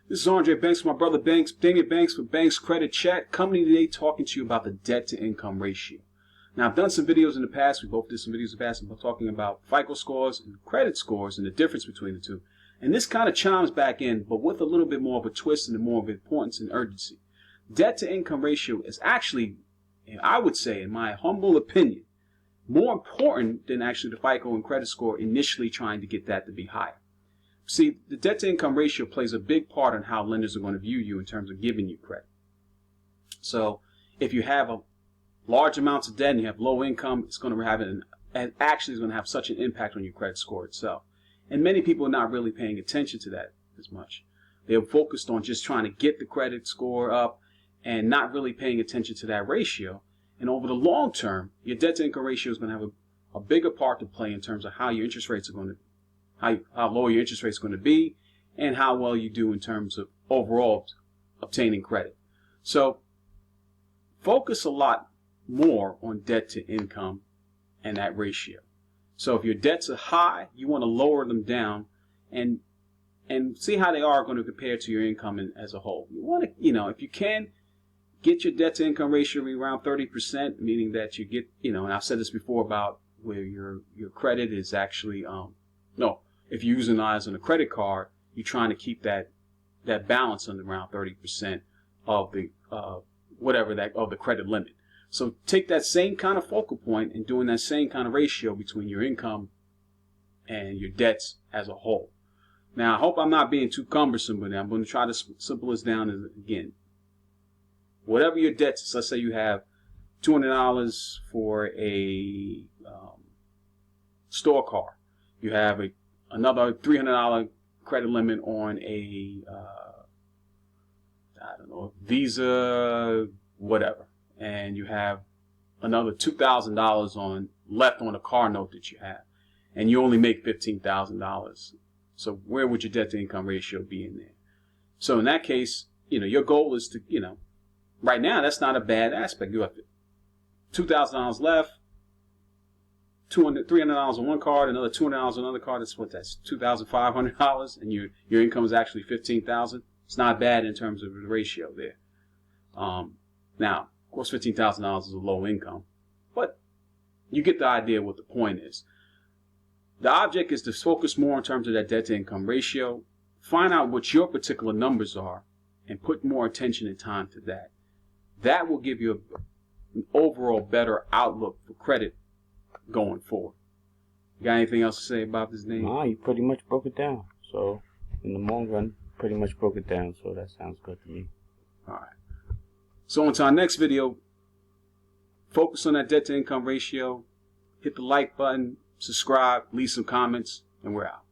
This is Andre Banks, my brother Banks, Damian Banks with Banks Credit Chat, coming today talking to you about the debt-to-income ratio. Now, I've done some videos in the past. We both did some videos in the past about talking about FICO scores and credit scores and the difference between the two. And this kind of chimes back in, but with a little bit more of a twist and more of importance and urgency. Debt-to-income ratio is actually, I would say, in my humble opinion, more important than actually the FICO and credit score initially trying to get that to be higher. See, the debt-to-income ratio plays a big part in how lenders are going to view you in terms of giving you credit. So if you have a large amounts of debt and you have low income, it's going to have such an impact on your credit score itself. And many people are not really paying attention to that as much. They're focused on just trying to get the credit score up and not really paying attention to that ratio. And over the long term, your debt-to-income ratio is going to have a bigger part to play in terms of how your interest rates are going to how low your interest rate is going to be, and how well you do in terms of overall obtaining credit. So focus a lot more on debt to income and that ratio. So if your debts are high, you want to lower them down and see how they are going to compare to your income as a whole. You want to, if you can, get your debt to income ratio around 30%, meaning that you get, and I've said this before about where your credit is actually, if you're using it as on a credit card, you're trying to keep that balance on around 30% of the of the credit limit. So take that same kind of focal point and doing that same kind of ratio between your income and your debts as a whole. Now, I hope I'm not being too cumbersome with it. I'm going to try to simple this down again. Whatever your debts is, let's say you have $200 for a store car. You have another $300 credit limit on a Visa, whatever, and you have another $2,000 left on a car note that you have, and you only make $15,000. So where would your debt to income ratio be in there? So in that case, your goal is to, right now that's not a bad aspect. You have $2,000 left. $300 on one card, another $200 on another card. That's $2,500, and your income is actually $15,000. It's not bad in terms of the ratio there. Now, of course, $15,000 is a low income, but you get the idea what the point is. The object is to focus more in terms of that debt to income ratio. Find out what your particular numbers are, and put more attention and time to that. That will give you an overall better outlook for credit going forward. You got anything else to say about this, name? No, you pretty much broke it down. So in the long run, pretty much broke it down. So that sounds good to me. All right. So until our next video, focus on that debt to income ratio. Hit the like button, subscribe, leave some comments, and we're out.